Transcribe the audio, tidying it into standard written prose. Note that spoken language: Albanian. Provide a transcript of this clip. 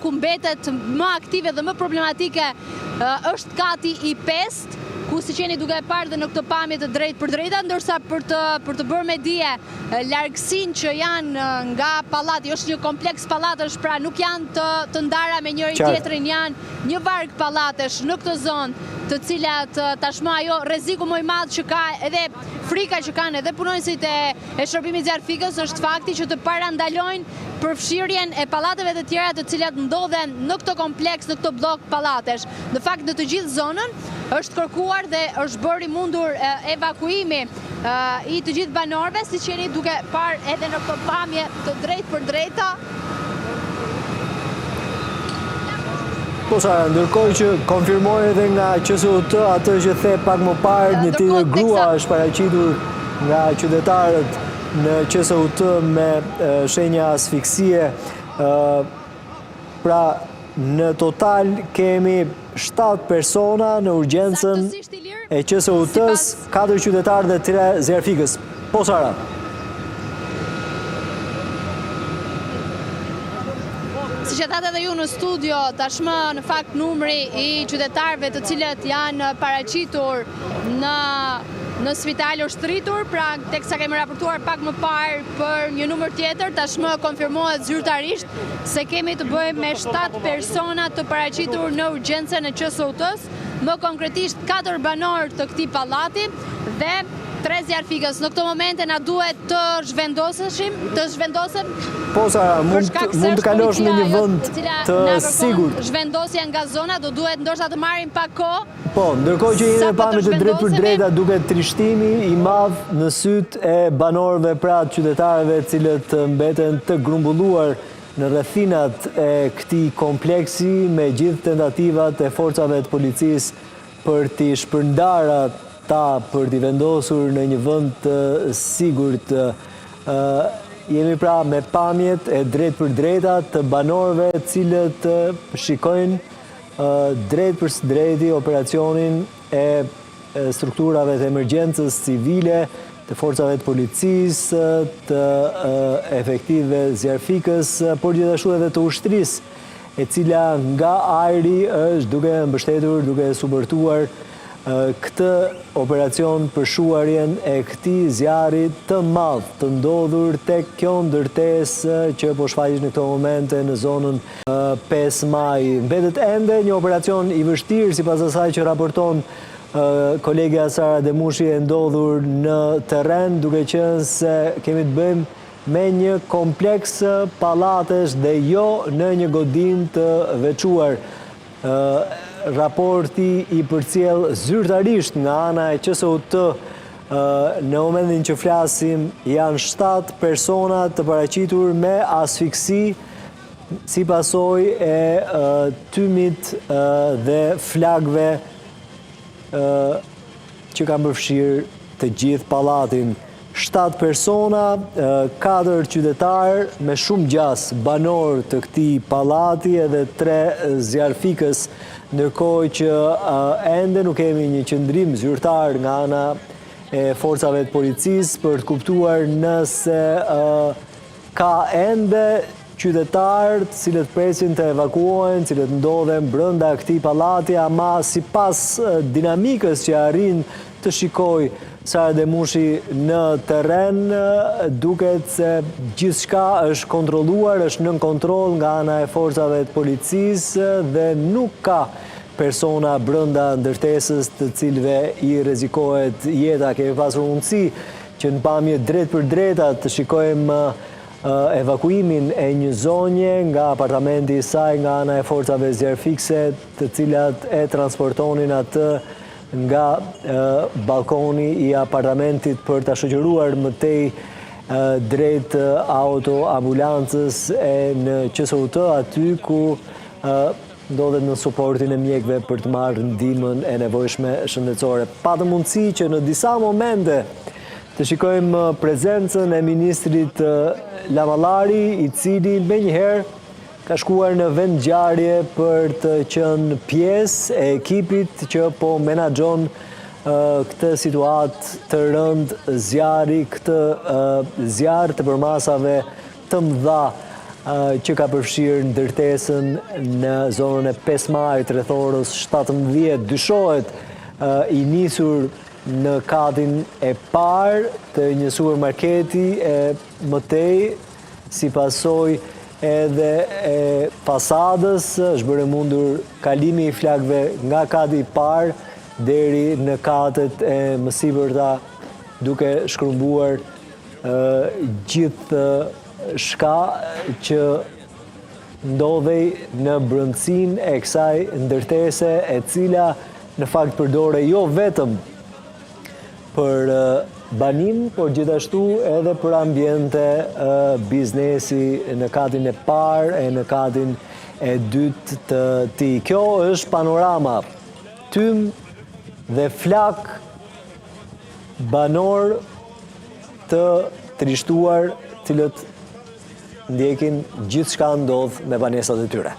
ku mbetet më aktive dhe më problematike është kati i 5, ku si qeni duke parë dhe në këtë pamje të drejt për drejta, ndërsa për të bërë me dije largësin që janë nga pallati, është një kompleks pallatesh, pra nuk janë të ndara me njëri tjetrin, janë një varg pallatesh në këtë zonë, të cilat tashmë ajo rreziku më i madh që ka edhe frika që kanë edhe punonësit e shërbimit zjarfikës është fakti që të parandalojnë përfshirjen e pallateve të tjera të cilat ndodhen në këtë kompleks, në këtë blok pallatesh. Në fakt në të gjithë zonën është kërkuar dhe është bërë i mundur evakuimi i të gjithë banorëve, siç jeni duke parë edhe në këtë pamje të drejtë për drejta. Po Sara, ndërkohë që konfirmoj edhe nga QSUT atë që the pak më parë, një tjetër grua është paraqitur nga qytetarët në QSUT me shenja asfiksie. Pra në total kemi 7 persona në urgjencën e QSUT-s, 4 qytetarë dhe 3 zjarfikës. Po Sara. Si që thatë edhe ju në studio, tashmë në fakt numri i qytetarëve të cilët janë paraqitur në spital është rritur, pra teksa kemi raportuar pak më parë për një numër tjetër, tashmë konfirmohet zyrtarisht se kemi të bëjmë me 7 persona të paraqitur në urgjencën e QSUT-s, më konkretisht 4 banorë të këtij pallati dhe 3 zjarfikës. Në këto momente na duhet të zhvendosem. Po Sara, mund të kalosh në një vend të sigurt. Zhvendosja nga zona do duhet ndoshta të marrim pak kohë. Po, ndërkohë që jemi pamje të drejtë për drejta duke trishtimi i madh në syt e banorëve, pra qytetarëve cilët mbeten të grumbulluar në rrethinat e këtij kompleksi me gjithë tentativat e forcave të policisë për t'i shpërndarë për t'i vendosur në një vend të sigurt. Jemi pra me pamjet e drejt për drejta të banorëve cilët shikojnë drejt për së drejti operacionin e strukturave të emergjencës civile, të forcave të policisë, të efektive zjarfikës, por gjithashtu edhe të ushtrisë, e cila nga ajri është duke mbështetur, duke subërtuar këtë operacion për shuarjen e këtij zjarri të madh, të ndodhur tek kjo ndërtesë që po shfaqet në këto momente në zonën 5 Maj. Mbetet ende një operacion i vështirë, sipas asaj që raporton kolegja Sara Demushi, e ndodhur në terren, duke qenë se kemi të bëjmë me një kompleks pallatesh dhe jo në një godinë të veçuar. Raporti i përcjell zyrtarisht nga ana e QSUT. Në momentin që flasim janë 7 persona të paraqitur me asfiksi si pasojë e tymit dhe flagëve që kanë përfshirë të gjithë pallatin. 7 persona, 4 qytetarë me shumë gjas, banor të këtij pallati edhe 3 zjarfikës, ndërkohë që ende nuk kemi një qëndrim zyrtar nga ana e forcave të policisë për të kuptuar nëse ka ende qytetarë cilët presin të evakuohen, cilët ndodhen brenda këtij pallati, ama sipas dinamikës që arrin të shikoj Sara Demushi në terren, duket se gjithçka është kontrolluar, është nën kontroll nga ana e forcave të policisë dhe nuk ka persona brenda ndërtesës të cilëve i rrezikohet jeta. Kemi pasur mundësi që në pamje drejt për drejta të shikojmë evakuimin e një zonje nga apartamenti i saj nga ana e forcave zjarfikse, të cilat e transportonin atë nga balkoni i apartamentit për të shoqëruar mëtej drejt auto-ambulancës e në QSUT, aty ku ndodhet në suportin e mjekëve për të marrë ndihmën e nevojshme shëndetësore. Patëm mundësi që në disa momente të shikojmë prezencën e ministrit Lavallari, i cili menjëherë ka shkuar në vend ngjarje për të qenë pjesë e ekipit që po menaxhon këtë situatë të rëndë zjarri, këtë zjarr të përmasave të mëdha që ka përfshirë ndërtesën në zonën e 5 Majit rreth orës 17. Dyshohet i nisur në katin e parë të një supermarketi e mëtej, si pasoj edhe e fasadës, është bërë mundur kalimi i flakëve nga kati i parë deri në katet e mësipërta, duke shkrumbuar gjithë shka që ndodhej në brëndësinë e kësaj ndërtese, e cila në fakt përdore jo vetëm për banim, por gjithashtu edhe për ambiente biznesi në katin e parë e në katin e dytë të tij. Kjo është panorama tym dhe flak banor të trishtuar, cilët ndjekin gjithçka ndodh me banesat e tyre.